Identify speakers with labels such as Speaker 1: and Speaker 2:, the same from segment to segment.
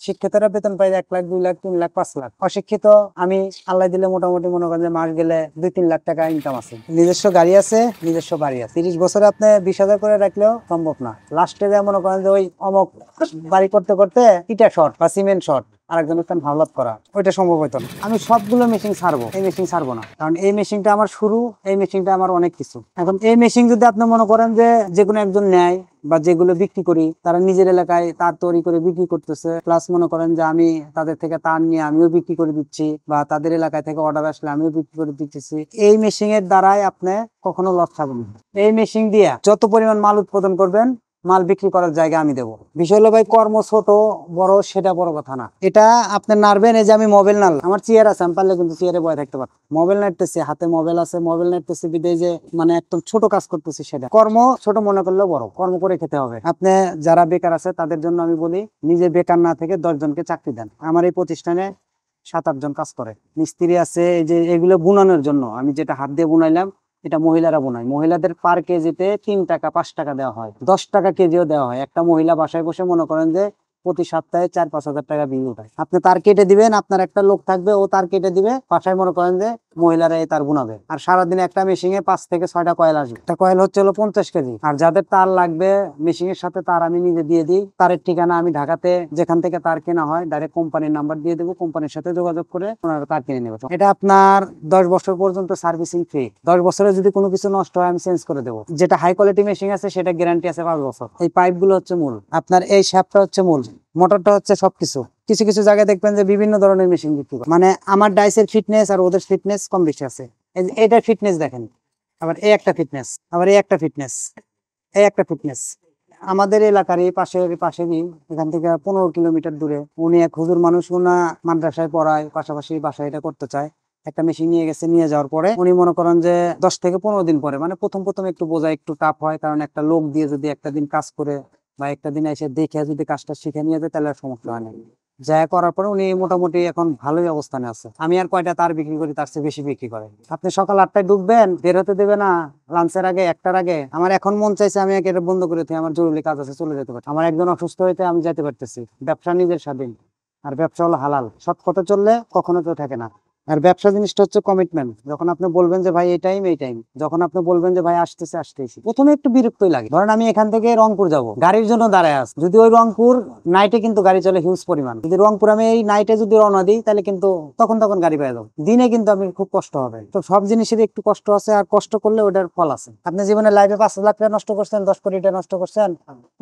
Speaker 1: শিক্ষিতরা বেতন পাই 1 লাখ 2 লাখ 3 লাখ 5 লাখ। অশিক্ষিত আমি আল্লাহ দিলে মোটামুটি মনে করেন যে মাস গেলে 2-3 লাখ টাকা ইনকাম আছে, নিজস্ব গাড়ি আছে, নিজস্ব বাড়ি আছে। 30 বছরে আপনি 20,000 করে রাখলেও সম্ভব না। লাস্টে যা মনে করেন যে ওই অমক বাড়ি করতে করতে ইটা শর্ট বা সিমেন্ট শর্ট, আরেকজন স্থান ভাবলাত করা, ওইটা সম্ভব হইতো না। আমি সবগুলো মেশিন ছাড়বো, এই মেশিন ছাড়বো না, কারণ এই মেশিনটা আমার শুরু, এই মেশিনটা আমার অনেক কিছু। এখন এই মেশিন যদি আপনি মনে করেন যে কোনো একজন নেয় বা যেগুলো বিক্রি করি, তারা নিজের এলাকায় তার তৈরি করে বিক্রি করতেছে, প্লাস মনে করেন যে আমি তাদের থেকে তার নিয়ে আমিও বিক্রি করে দিচ্ছি, বা তাদের এলাকায় থেকে অর্ডার আসলে আমিও বিক্রি করে দিচ্ছি। এই মেশিন এর দ্বারাই আপনি কখনো লস খাবেন না। এই মেশিন দিয়ে যত পরিমাণ মাল উৎপাদন করবেন, মাল বিক্রি করার জায়গা আমি দেবো। বিষয় হলো ভাই, কর্ম ছোট বড় সেটা বড় কথা না। এটা আপনি নাড়বেন, এই যে আমি মোবাইল নাড়লাম, আমার চেয়ার আছে, আমি পারলে কিন্তু চেয়ারে বয়ে থাকতে পারতাম। মোবাইল নাড়তেছি, হাতে মোবাইল আছে, মোবাইল নাড়তেছি বিদেয় যে মানে একদম ছোট কাজ করতেছি, সেটা কর্ম ছোট মনে করলেও বড়। কর্ম করে খেতে হবে। আপনি যারা বেকার আছে তাদের জন্য আমি বলি, নিজে বেকার না থেকে 10 জনকে চাকরি দেন। আমার এই প্রতিষ্ঠানে 7-8 জন কাজ করে। মিস্ত্রি আছে, এই যে এগুলো বুনানোর জন্য আমি যেটা হাত দিয়ে বুনাইলাম, এটা মহিলারা বোনায়। মহিলাদের পার কেজিতে 3 টাকা 5 টাকা দেওয়া হয়, 10 টাকা কেজিও দেওয়া হয়। একটা মহিলা বাসায় বসে মনে করেন যে প্রতি সপ্তাহে 4-5 হাজার টাকা বিল উঠায়। আপনি তার কেটে দিবেন, আপনার একটা লোক থাকবে, ও তার কেটে দিবে, বাসায় মনে করেন যে মহিলারা এই তার বুনাবে। আর সারাদিনে একটা মেশিনে 5 থেকে 6টা কয়েল আসবে। একটা কয়েল হচ্ছে 50 কেজি। আর যাদের তার লাগবে, মেশিনের সাথে তার আমি নিজে দিয়ে দিই। তারের ঠিকানা আমি ঢাকাতে যেখান থেকে তার কেনা হয় ডাইরেক্ট কোম্পানির নাম্বার দিয়ে দেবো, কোম্পানির সাথে যোগাযোগ করে ওনারা তার কিনে নেবে। এটা আপনার 10 বছর পর্যন্ত সার্ভিসিং ফ্রি। 10 বছরে যদি কোনো কিছু নষ্ট হয় আমি চেঞ্জ করে দেবো। যেটা হাই কোয়ালিটি মেশিন আছে সেটা গ্যারান্টি আছে 5 বছর। এই পাইপ গুলো হচ্ছে মূল, আপনার এই শ্যাফটটা হচ্ছে মূল, মোটরটা হচ্ছে সবকিছু। কিছু কিছু জায়গায় দেখবেন যে বিভিন্ন ধরনের মেশিন বিক্রি করে, মানে আমার ডাইসের ফিটনেস আর ওদের ফিটনেস কম বেশি আছে। এটার ফিটনেস দেখেন, আবার এই একটা ফিটনেস, আবার এই একটা ফিটনেস, এই একটা ফিটনেস। আমাদের এলাকার এই পাশেরই এখান থেকে 15 কিলোমিটার দূরে উনি এক হুজুর মানুষ, উনা মাদ্রাসায় পড়ায়, পাশাপাশি বাসায় এটা করতে চায়। একটা মেশিন নিয়ে গেছে, নিয়ে যাওয়ার পরে উনি মনে করেন যে 10 থেকে 15 দিন পরে, মানে প্রথম প্রথম একটু বোঝা একটু টাফ হয়, কারণ একটা লোক দিয়ে যদি একটা দিন কাজ করে বা একটা দিন এসে দেখে যদি কাজটা শিখে নিয়ে যায় তাহলে আর সমস্যা হয় না। যা করার পরে উনি মোটামুটি এখন ভালোই অবস্থানে আছে। আমি আর কয়টা তার বিক্রি করি, তার চেয়ে বেশি বিক্রি করে। আপনি সকাল 8টায় ঢুকবেন, বের হতে দেবে না লাঞ্চের আগে, 1টার আগে। আমার এখন মন চাইছে আমি এটা বন্ধ করে দিই, আমার জরুরি কাজ আছে, চলে যেতে পারি। আমার একজন অসুস্থ হইতে আমি যেতে পারতেছি। ব্যবসা নিজের স্বাধীন, আর ব্যবসা হলো হালাল। সৎ পথে চললে কখনো কেউ থাকে না। আর ব্যবসা জিনিসটা হচ্ছে কমিটমেন্ট। যখন আপনি বলবেন যে ভাই এই টাইম, যখন আপনি বলবেন যে ভাই আসতেছি, প্রথমে একটু বিরক্তই লাগে। ধরেন আমি এখান থেকে রংপুর যাব, গাড়ির জন্য দাঁড়ায় আছি, যদি ওই রংপুর নাইটে কিন্তু গাড়ি চলে হিউজ পরিমাণ, যদি রংপুর আমি এই নাইটে যদি রওনা দিই তাহলে কিন্তু তখন গাড়ি পেয়ে যাবো। দিনে কিন্তু আমি খুব কষ্ট হবে। তো সব জিনিসেরই একটু কষ্ট আছে, আর কষ্ট করলে ওটার ফল আছে। আপনি জীবনে লাইফে 5 লাখ টাকা নষ্ট করছেন, 10 কোটি টাকা নষ্ট করছেন,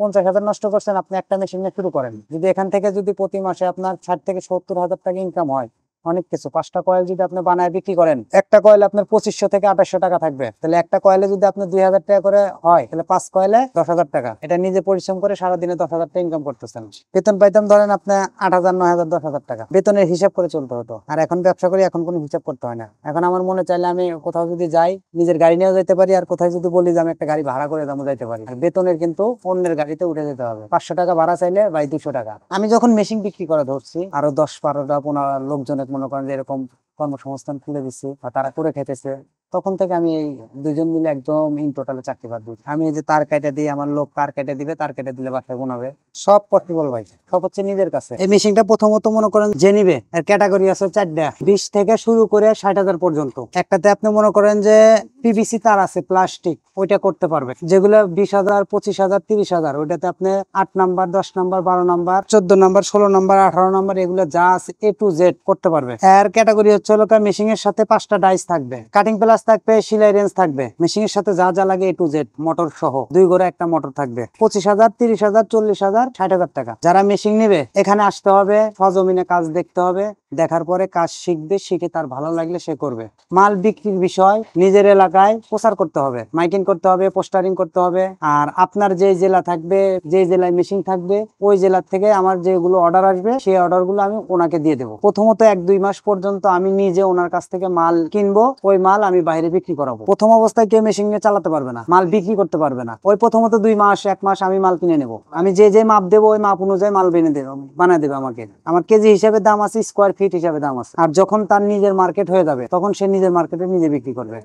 Speaker 1: 50,000 নষ্ট করছেন, আপনি একটা মেশিন নিয়ে শুরু করেন। যদি এখান থেকে যদি প্রতি মাসে আপনার 60 থেকে 70 হাজার টাকা ইনকাম হয়, অনেক কিছু। 5টা কয়েল যদি আপনি বানায় বিক্রি করেন, একটা কয়েল আপনার 2500 থেকে 2800 টাকা থাকবে। তাহলে একটা কয়েলে যদি আপনি 2000 টাকা করে হয়, তাহলে 5 কয়েলে 10,000 টাকা। এটা নিজে পরিশ্রম করে সারাদিনে 10,000 টাকা ইনকাম করতেছেন। বেতন পাইতাম ধরেন আপনি 8,000, 9,000, 10,000 টাকা বেতনের হিসাব করে চলতে হতো। আর এখন ব্যবসা করি, এখন কোনো হিসাব করতে হয় না। এখন আমার মনে চাইলে আমি কোথাও যদি যাই, নিজের গাড়ি নিয়েও যেতে পারি, আর কোথায় যদি বলি যে আমি একটা গাড়ি ভাড়া করে দামও যাইতে পারি। আর বেতনের কিন্তু অন্যের গাড়িতে উঠে যেতে হবে। 500 টাকা ভাড়া চাইলে ভাই 200 টাকা। আমি যখন মেশিন বিক্রি করে ধরছি, আরো 10-12টা 15 লোকজনের মনে করেন যে এরকম কর্মসংস্থান খুলে দিচ্ছি বা তারা করে খেতেছে, তখন থেকে আমি এই 2জন মিলে একদম ইন টোটালে চাকরি বাদ দিই। আমি এই যে তার কেটে দিই, আমার লোক তার কেটে দিবে, তার কেটে দিলে বাসায় বোনাবে, সব পসিবল ভাই। সব হচ্ছে নিজের কাছে। এই মেশিনটা প্রথমত মনে করেন যে নিবে, এর ক্যাটাগরি আছে 4টা, 20 থেকে শুরু করে 60,000 পর্যন্ত। একটাতে আপনি মনে করেন যে পিভিসি তার আছে, প্লাস্টিক, ওইটা করতে পারবে। যেগুলো 20,000, 25,000, 30,000, ওইটাতে আপনি 8 number, 10 number, 12 number, 14 number, 16 number, 18 number, এগুলো যা আছে A to Z করতে পারবে। এর ক্যাটাগরি হচ্ছে মেশিন এর সাথে 5টা ডাইস থাকবে, কাটিং প্লাস থাকবে, সেলাই রেঞ্জ থাকবে, মেশিন এর সাথে যা যা লাগে A to Z, মোটর সহ 2 ঘোড়া একটা মোটর থাকবে। 25,000, 30,000, 40,000, 60,000 টাকা। যারা মেশিন নেবে এখানে আসতে হবে, সজমিনে কাজ দেখতে হবে, দেখার পরে কাজ শিখবে, শিখে তার ভালো লাগলে সে করবে। মাল বিক্রির বিষয় নিজের এলাকায় প্রচার করতে হবে, মাইকিং করতে হবে, পোস্টারিং করতে হবে। আর আপনার যে জেলা থাকবে, যে জেলায় মেশিন থাকবে, ওই জেলা থেকে আমার যেগুলো অর্ডার আসবে সেই অর্ডার গুলো আমি ওনাকে দিয়ে দেবো। প্রথমত 1-2 মাস পর্যন্ত আমি নিজে ওনার কাছ থেকে মাল কিনবো, ওই মাল আমি বাইরে বিক্রি করাবো। প্রথম অবস্থায় কেউ মেশিন নিয়ে চালাতে পারবে না, মাল বিক্রি করতে পারবে না। ওই প্রথমত 2 মাস 1 মাস আমি মাল কিনে নেবো। আমি যে মাপ দেবো ওই মাপ অনুযায়ী মাল বানিয়ে দেবে আমাকে। আমার কেজি হিসাবে দাম আছে, স্কোয়ার ফিট হিসাবে দাম আছে। আর যখন তার নিজের মার্কেট হয়ে যাবে, তখন সে নিজের মার্কেটে নিজে বিক্রি করবে।